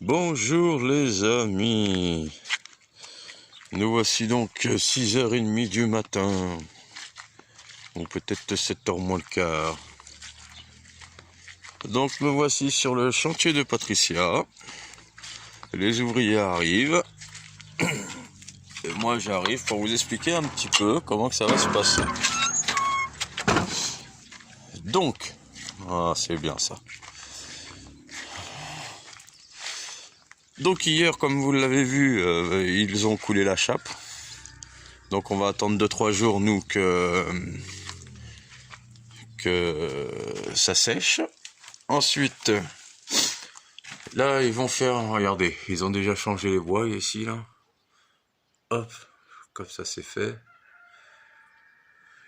Bonjour les amis, nous voici donc 6h30 du matin, ou peut-être 7h moins le quart. Donc me voici sur le chantier de Patricia, les ouvriers arrivent, et moi j'arrive pour vous expliquer un petit peu comment que ça va se passer. Donc, c'est bien ça. Donc hier, comme vous l'avez vu, ils ont coulé la chape. Donc on va attendre 2-3 jours, nous, que ça sèche. Ensuite, là, ils vont faire... Regardez, ils ont déjà changé les bois ici, là. Hop, comme ça c'est fait.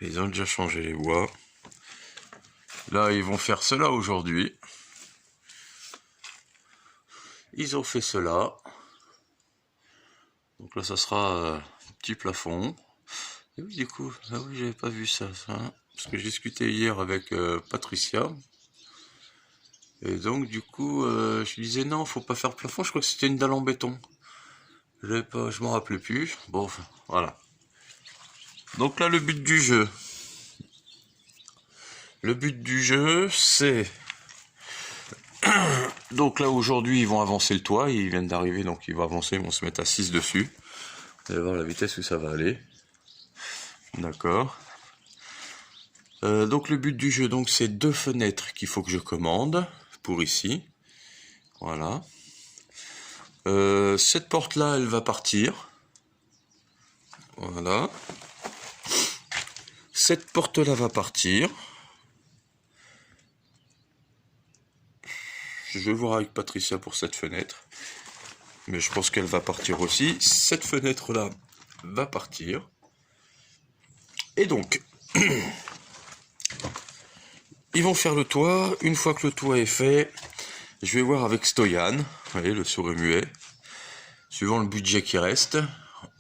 Ils ont déjà changé les bois. Là, ils vont faire cela aujourd'hui. Ils ont fait cela. Donc là, ça sera un petit plafond. Et oui, du coup, ah oui, j'avais pas vu ça. Parce que j'ai discuté hier avec Patricia. Et donc, du coup, je disais non, faut pas faire plafond. Je crois que c'était une dalle en béton. Je m'en rappelais plus. Bon, voilà. Donc là, le but du jeu. Le but du jeu, c'est... Donc là, aujourd'hui, ils vont avancer le toit. Ils viennent d'arriver, donc ils vont avancer. Ils vont se mettre à 6 dessus. Vous allez voir la vitesse où ça va aller. D'accord. Donc le but du jeu, donc c'est 2 fenêtres qu'il faut que je commande pour ici. Voilà. Cette porte-là, elle va partir. Voilà. Cette porte-là va partir. Je vais voir avec Patricia pour cette fenêtre. Mais je pense qu'elle va partir aussi. Cette fenêtre-là va partir. Et donc, ils vont faire le toit. Une fois que le toit est fait, je vais voir avec Stoyan. Vous voyez, le souris muet. Suivant le budget qui reste,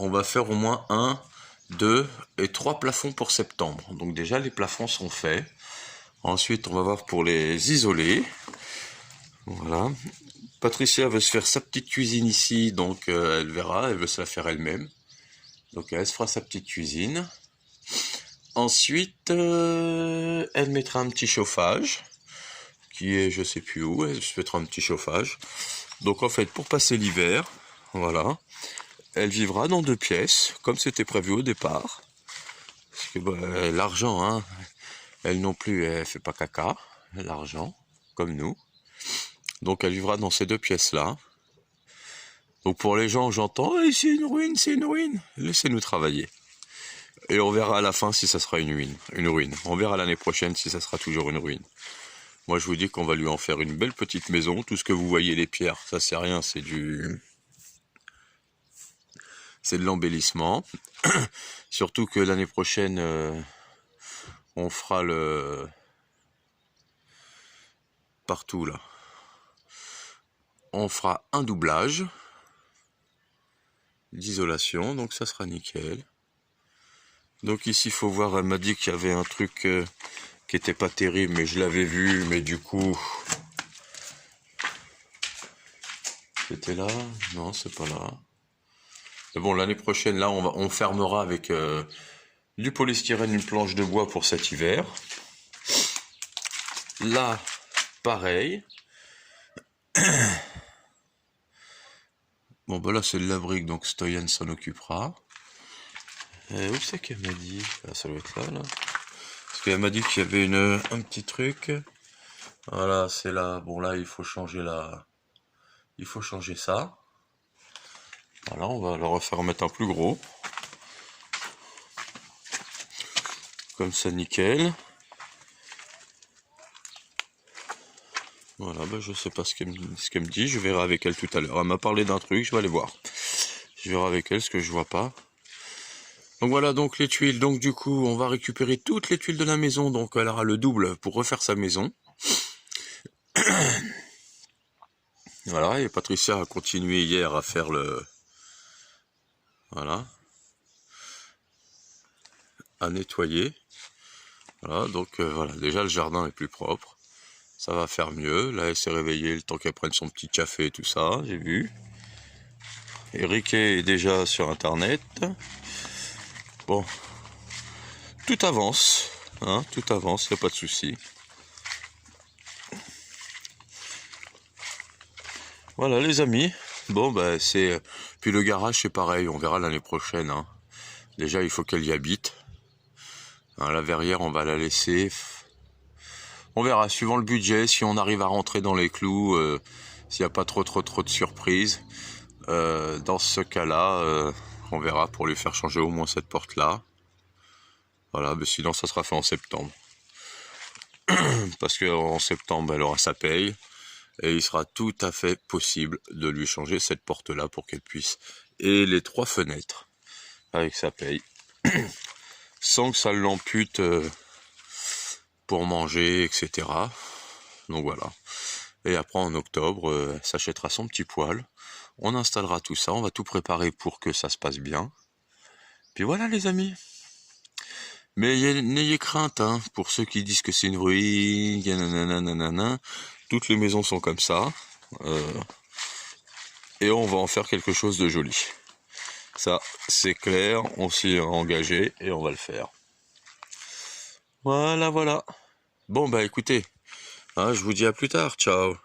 on va faire au moins 1, 2 et 3 plafonds pour septembre. Donc déjà, les plafonds sont faits. Ensuite, on va voir pour les isolés. Voilà. Patricia veut se faire sa petite cuisine ici, donc elle verra, elle veut se la faire elle-même. Donc elle se fera sa petite cuisine. Ensuite, elle mettra un petit chauffage, qui est je sais plus où, elle se mettra un petit chauffage. Donc en fait, pour passer l'hiver, voilà, elle vivra dans 2 pièces, comme c'était prévu au départ. Parce que l'argent, hein, elle non plus, elle fait pas caca, l'argent, comme nous. Donc elle vivra dans ces 2 pièces-là. Donc pour les gens, j'entends hey, c'est une ruine, c'est une ruine. Laissez-nous travailler. Et on verra à la fin si ça sera une ruine. On verra l'année prochaine si ça sera toujours une ruine. Moi je vous dis qu'on va lui en faire une belle petite maison. Tout ce que vous voyez, les pierres, ça c'est rien, c'est de l'embellissement. Surtout que l'année prochaine, on fera le... Partout là. On fera un doublage d'isolation, donc ça sera nickel. Donc ici, il faut voir, elle m'a dit qu'il y avait un truc qui était pas terrible, mais je l'avais vu, mais du coup... C'était là? Non, c'est pas là. Mais bon, l'année prochaine, là, on fermera avec du polystyrène, une planche de bois pour cet hiver. Là, pareil. Bon, bah là, c'est de la brique, donc Stoyan s'en occupera. Où c'est qu'elle m'a dit? Ah, ça doit être là, là. Parce qu'elle m'a dit qu'il y avait un petit truc. Voilà, c'est là. Bon, là, il faut changer la... Il faut changer ça. Voilà, on va le refaire mettre un plus gros. Comme ça, nickel. Voilà, bah, je sais pas ce qu'elle me dit. Je verrai avec elle tout à l'heure. Elle m'a parlé d'un truc, je vais aller voir. Je verrai avec elle ce que je vois pas. Donc voilà, donc les tuiles. Donc du coup, on va récupérer toutes les tuiles de la maison. Donc elle aura le double pour refaire sa maison. Voilà, et Patricia a continué hier à faire le... Voilà. À nettoyer. Voilà, donc voilà, déjà le jardin est plus propre. Ça va faire mieux. Là, elle s'est réveillée le temps qu'elle prenne son petit café et tout ça, j'ai vu. Eric est déjà sur internet. Bon, tout avance, hein, tout avance, y a pas de souci. Voilà les amis. Bon bah c'est puis le garage c'est pareil, on verra l'année prochaine. Hein. Déjà il faut qu'elle y habite. Hein, la verrière on va la laisser. On verra suivant le budget si on arrive à rentrer dans les clous, s'il n'y a pas trop de surprises. Dans ce cas-là, on verra pour lui faire changer au moins cette porte-là. Voilà, mais sinon ça sera fait en septembre. Parce qu'en septembre, elle aura sa paye. Et il sera tout à fait possible de lui changer cette porte-là pour qu'elle puisse. Et les 3 fenêtres avec sa paye. Sans que ça l'ampute pour manger, etc. Donc voilà. Et après en octobre, elle s'achètera son petit poêle. On installera tout ça, on va tout préparer pour que ça se passe bien. Puis voilà les amis. Mais n'ayez crainte, hein, pour ceux qui disent que c'est une ruine, nanana. Toutes les maisons sont comme ça. Et on va en faire quelque chose de joli. Ça, c'est clair, on s'y est engagé et on va le faire. Voilà, voilà. Bon, bah écoutez, hein, je vous dis à plus tard, ciao.